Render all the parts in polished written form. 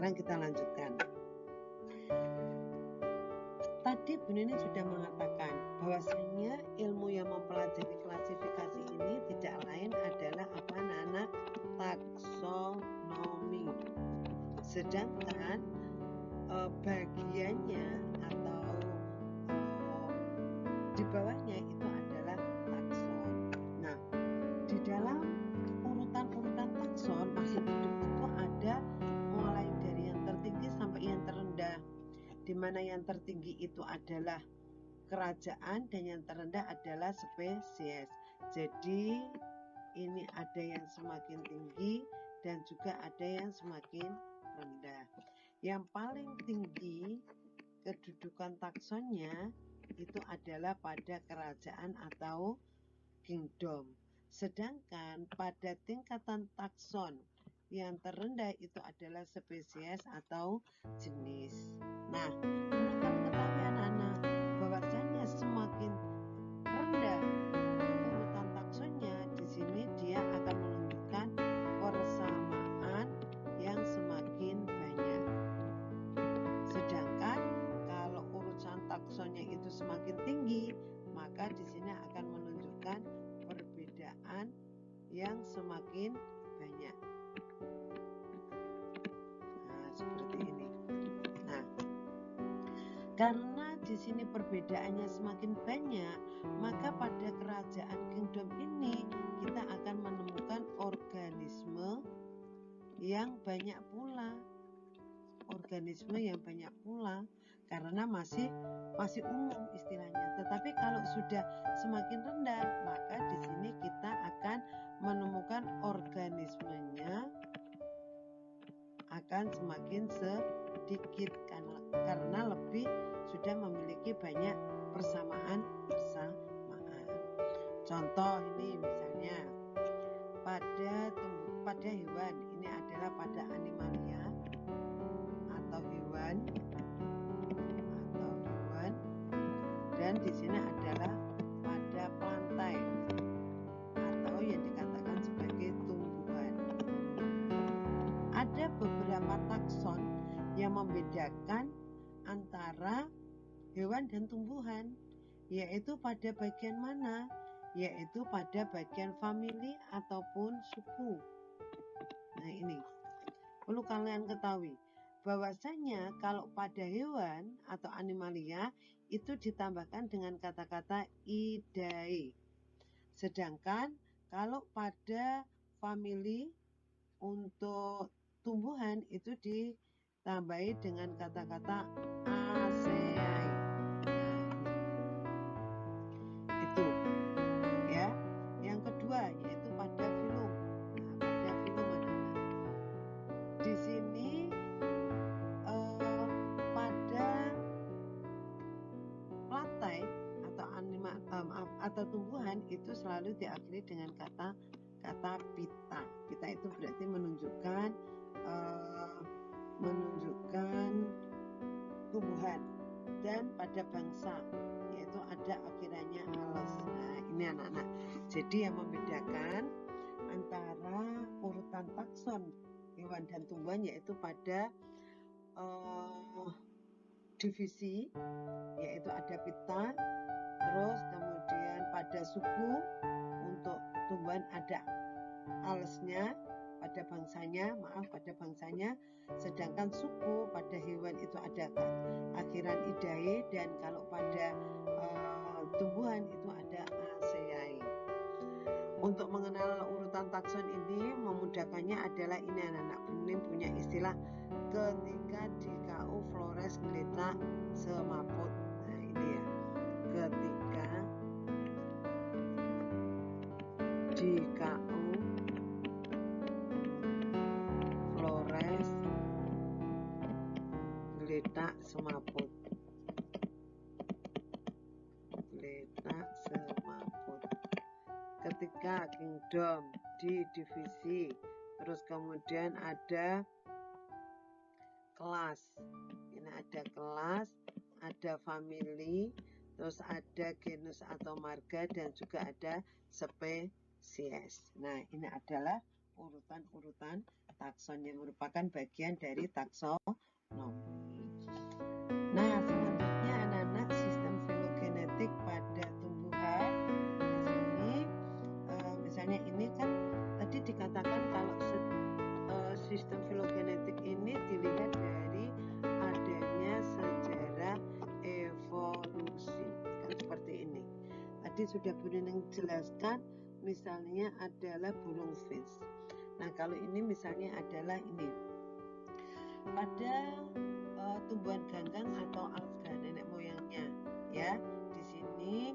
sekarang kita lanjutkan. Tadi Bu Nining sudah mengatakan bahwasanya ilmu yang mempelajari klasifikasi ini tidak lain adalah apa anak-anak? Taksonomi. Sedangkan bagiannya atau di bawahnya itu adalah takson. Nah, di dalam urutan-urutan takson makhluk hidup itu ada mulai dari yang tertinggi sampai yang terendah, di mana yang tertinggi itu adalah kerajaan dan yang terendah adalah spesies. Jadi ini ada yang semakin tinggi dan juga ada yang semakin rendah. Yang paling tinggi kedudukan taksonnya itu adalah pada kerajaan atau kingdom. Sedangkan pada tingkatan takson yang terendah itu adalah spesies atau jenis. Nah, perlu kamu ketahui anak-anak bahwasanya semakin rendah urutan taksonnya, di sini dia akan menunjukkan persamaan yang semakin banyak. Sedangkan kalau urutan taksonnya itu semakin tinggi, maka di sini akan menunjukkan perbedaan yang semakin banyak. Nah, seperti ini. Nah, karena di sini perbedaannya semakin banyak, maka pada kerajaan kingdom ini kita akan menemukan organisme yang banyak pula. Karena masih umum istilahnya. Tetapi kalau sudah semakin rendah, maka di sini kita akan menemukan organismenya akan semakin sedikit karena lebih sudah memiliki banyak persamaan. Contoh ini misalnya pada hewan, ini adalah pada animalia atau hewan, dan di sini adalah pada plantae atau yang dikatakan sebagai tumbuhan. Ada beberapa takson yang membedakan antara hewan dan tumbuhan, yaitu pada bagian mana? Yaitu pada bagian famili ataupun suku. Nah, ini perlu kalian ketahui bahwasanya kalau pada hewan atau animalia itu ditambahkan dengan kata-kata idae. Sedangkan kalau pada famili untuk tumbuhan itu ditambahi dengan kata-kata aseae. Itu ya. Yang kedua yaitu pada filum. Nah, pada filum anak-anak. Di sini pada plantae atau tumbuhan itu selalu diakhiri dengan kata pita. Pita itu berarti menunjukkan tumbuhan. Dan pada bangsa yaitu ada akhirannya alas. Nah, ini anak-anak. Jadi yang membedakan antara urutan takson hewan dan tumbuhan yaitu pada divisi, yaitu ada pita, terus kemudian pada suku untuk tumbuhan ada alasnya, pada bangsanya, sedangkan suku pada hewan itu ada akhiran idae, dan kalau pada tumbuhan itu ada aseae. Untuk mengenal urutan takson ini memudahkannya adalah ini anak-anak, ini punya istilah ketika di KU Flores geletak semaput. Nah, ini ya, ketika di KU Flores geletak semaput. Ketika kingdom di divisi, terus kemudian ada kelas. Ini ada kelas, ada famili, terus ada genus atau marga, dan juga ada spesies. Nah, ini adalah urutan-urutan takson yang merupakan bagian dari taksonomi. Nah, selanjutnya anak-anak sistem filogenetik pada tumbuhan. Di sini misalnya ini kan tadi dikatakan kalau sistem filogenetik ini dilihat dari adanya sejarah evolusi, kan seperti ini. Tadi sudah Bu Neneng jelaskan, misalnya adalah burung fish. Nah, kalau ini misalnya adalah ini pada tumbuhan ganggang atau alga, nenek moyangnya ya. Di sini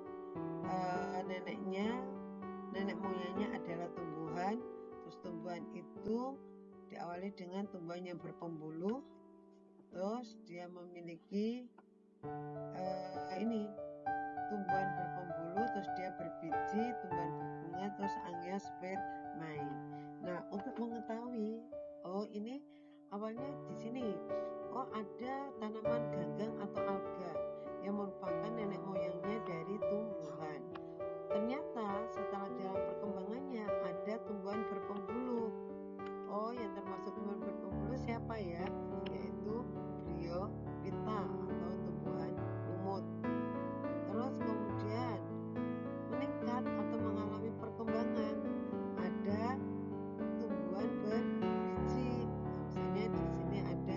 nenek moyangnya adalah tumbuhan. Terus tumbuhan itu diawali dengan tumbuhan yang berpembuluh, terus dia memiliki ini tumbuhan berpembuluh, terus dia berbiji, tumbuhan berbunga, terus angiospermae. Nah, untuk mengetahui ini awalnya di sini ada tanaman ganggang atau alga yang merupakan nenek moyangnya dari tumbuhan. Ternyata setelah dalam perkembangannya ada tumbuhan berpembuluh. Yang termasuk tumbuhan berpembuluh siapa ya? Yaitu Bryophyta atau tumbuhan lumut. Terus kemudian meningkat atau mengalami perkembangan ada tumbuhan berbiji. Nah, misalnya di sini ada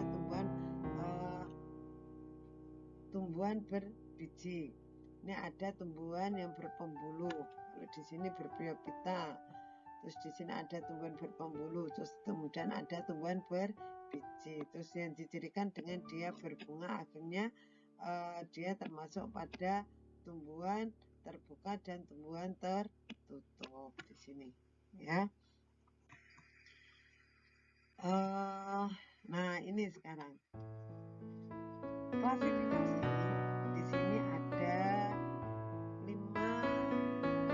tumbuhan berbiji. Ini ada tumbuhan yang berpembuluh. Kalau di sini Bryophyta. Terus di sini ada tumbuhan berpembuluh, terus kemudian ada tumbuhan berbiji. Terus yang dicirikan dengan dia berbunga, akhirnya dia termasuk pada tumbuhan terbuka dan tumbuhan tertutup di sini, ya. Nah, ini sekarang klasifikasi. Di sini ada 5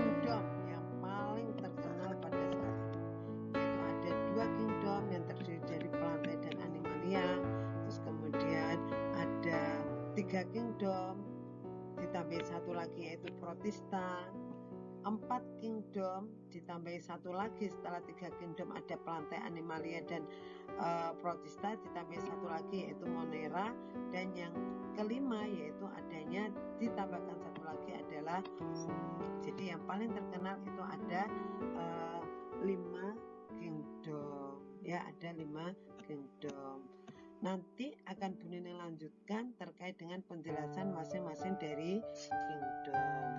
kingdom yang paling terkenal pada saat ini, yaitu ada 2 kingdom yang terdiri dari plantae dan animalia. Terus kemudian ada 3 kingdom ditambah 1 lagi yaitu protista. 4 kingdom ditambah 1 lagi setelah 3 kingdom ada plantae, animalia dan protista, ditambah 1 lagi yaitu monera, dan yang kelima yaitu adanya ditambahkan 1 lagi adalah homo. Jadi yang paling terkenal itu ada 5 kingdom, ya, ada 5 kingdom. Nanti akan Bu Neneng lanjutkan terkait dengan penjelasan masing-masing dari kingdom.